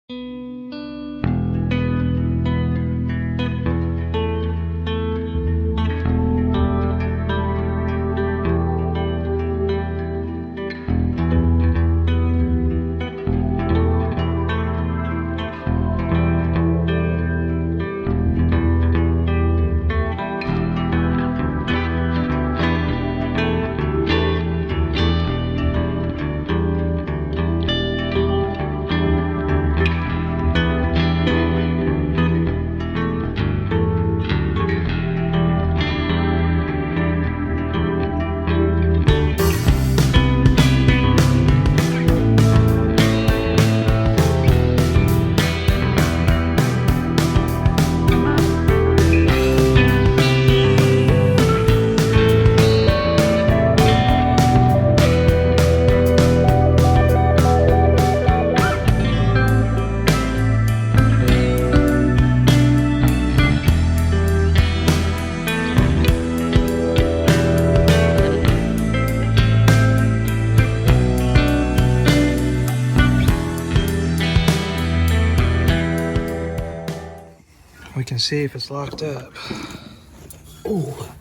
We can see if it's locked up. Oh,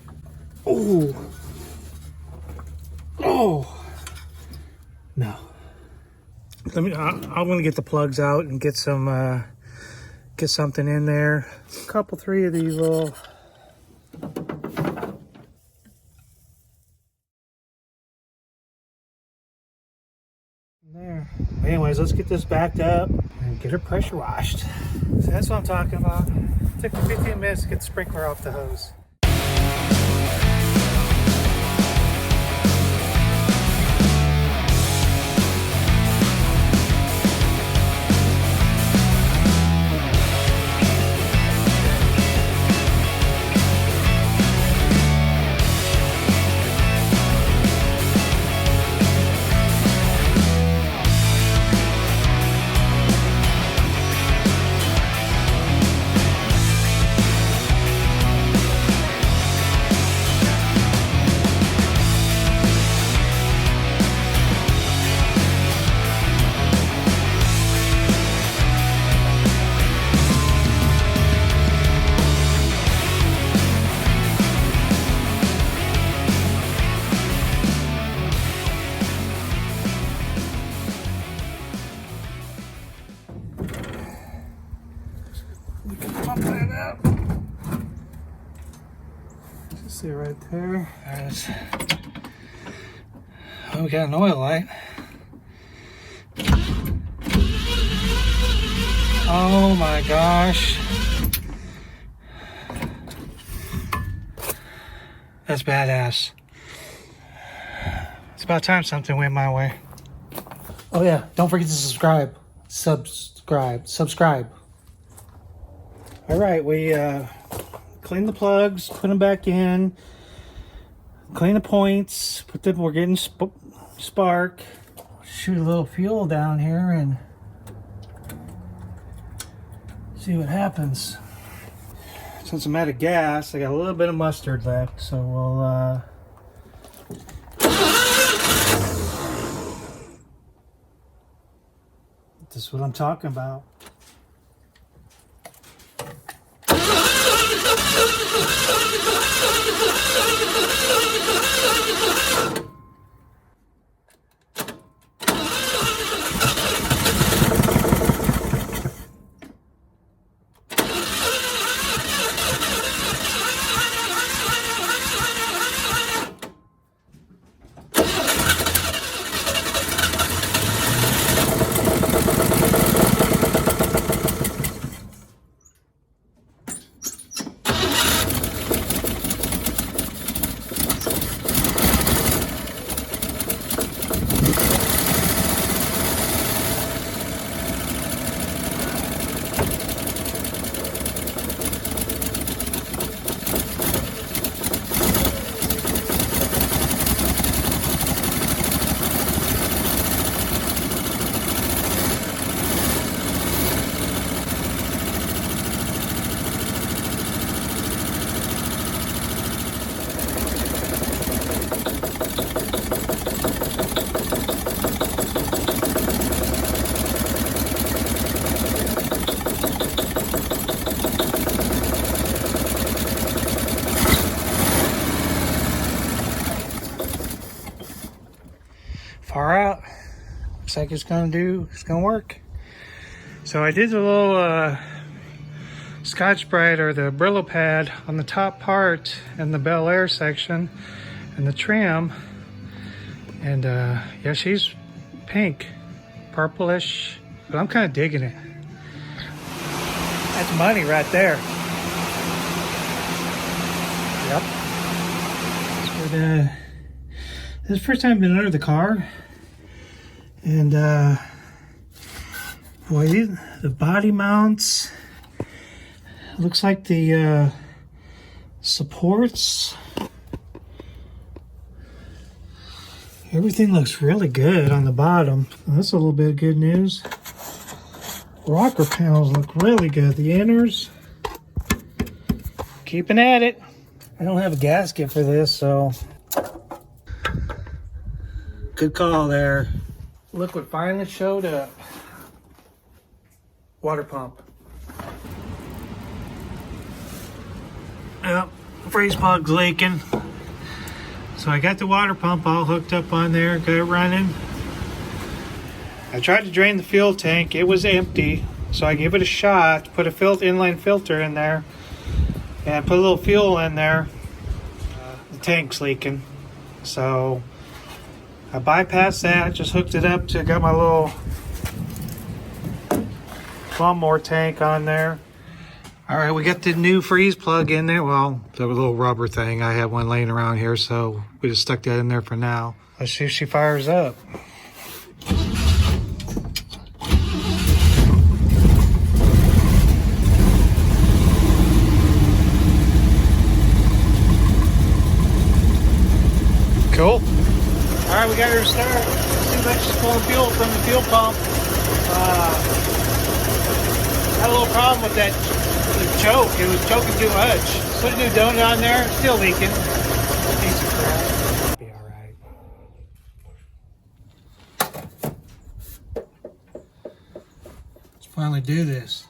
oh, oh, no. I'm gonna get the plugs out and get some, get something in there. A couple, three of these little. There. Anyways, let's get this backed up and get her pressure washed. So that's what I'm talking about. It took me 15 minutes to get the sprinkler off the hose. We can pump that up. See right there. There's, oh, we got an oil light. Oh my gosh. That's badass. It's about time something went my way. Oh yeah, don't forget to subscribe. Subscribe. All right, we clean the plugs, put them back in, clean the points, put them, we're getting spark. Shoot a little fuel down here and see what happens. Since I'm out of gas, I got a little bit of mustard left, so we'll this is what I'm talking about. far out. Looks like it's gonna work. So I did a little Scotch Brite or the Brillo pad on the top part and the Belair section and the trim. And yeah, she's pink, purplish, but I'm kind of digging it. That's money right there. Yep. So this is the first time I've been under the car. And boy, the body mounts, looks like the supports, everything looks really good on the bottom. That's a little bit of good news. Rocker panels look really good. The inners, keeping at it. I don't have a gasket for this, so good call there. Look what finally showed up. Water pump. Yep, freeze plug's leaking. So I got the water pump all hooked up on there, got it running. I tried to drain the fuel tank, it was empty. So I gave it a shot, put a inline filter in there, and put a little fuel in there. The tank's leaking. So I bypassed that, just hooked it up to, got my little lawnmower tank on there. All right, we got the new freeze plug in there. Well, the little rubber thing, I have one laying around here, so we just stuck that in there for now. Let's see if she fires up. Cool. All right, we got her to start. Seems like she's pulling fuel from the fuel pump. Had a little problem with that choke. It was choking too much. Put a new donut on there. Still leaking. Piece of crap. Be all right. Let's finally do this.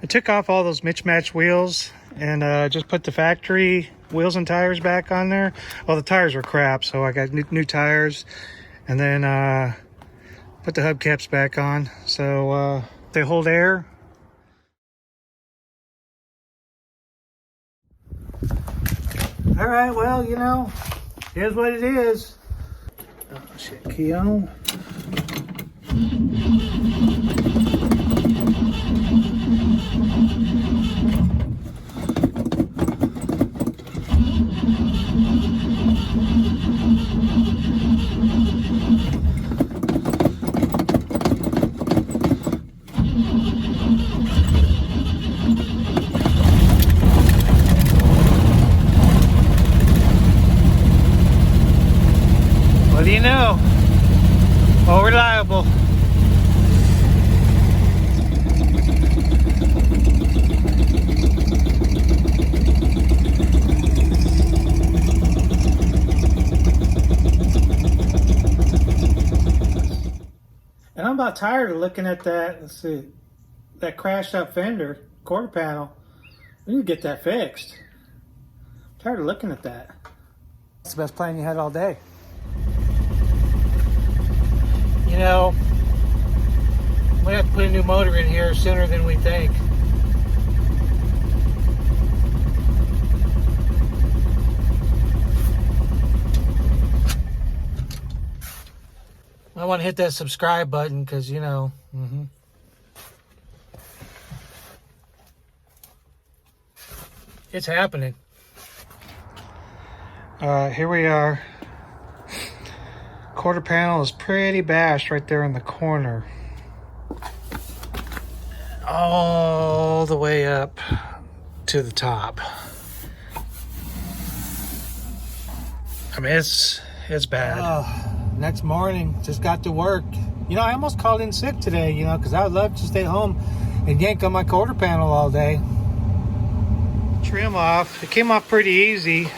I took off all those mismatched wheels and just put the factory wheels and tires back on there. Well, the tires were crap, so I got new tires, and then put the hubcaps back on so they hold air. All right, well, you know, here's what it is. Oh shit, key on. Oh, reliable. And I'm about tired of looking at that. Let's see, that crashed up fender quarter panel. We need to get that fixed. I'm tired of looking at that. That's the best plan you had all day. You know, we have to put a new motor in here sooner than we think. I want to hit that subscribe button because, you know, it's happening. Here we are. Quarter panel is pretty bashed right there in the corner. All the way up to the top. I mean, it's bad. Next morning, just got to work. You know, I almost called in sick today, you know, because I would love to stay home and yank on my quarter panel all day. Trim off. It came off pretty easy.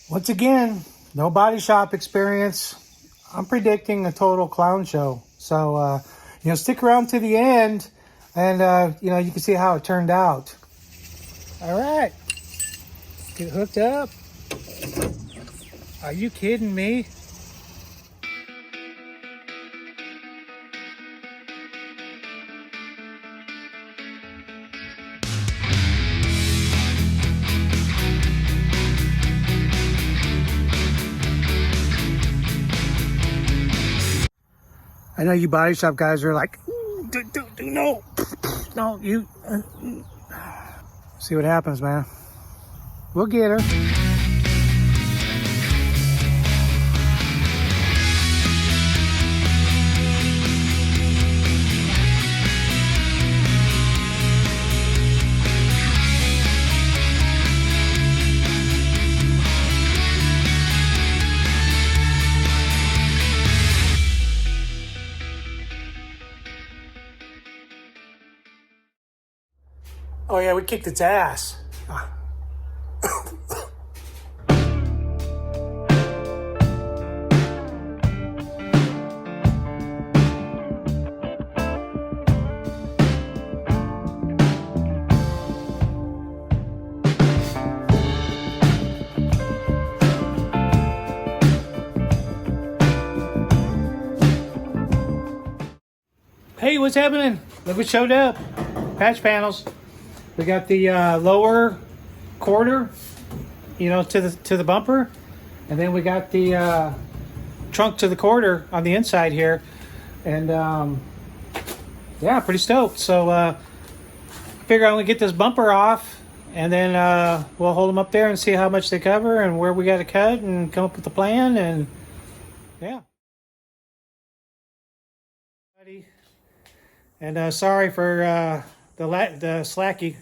Once again, no body shop experience. I'm predicting a total clown show. So, you know, stick around to the end and, you know, you can see how it turned out. All right. Get hooked up. Are you kidding me? I know you body shop guys are like, no, you. See what happens, man. We'll get her. Oh yeah, we kicked its ass. Hey, what's happening? Look what showed up. Patch panels. We got the lower quarter, you know, to the bumper, and then we got the trunk to the quarter on the inside here, and yeah, pretty stoked. So figure I'm gonna get this bumper off, and then we'll hold them up there and see how much they cover and where we got to cut, and come up with a plan, and yeah. And sorry for the slacky.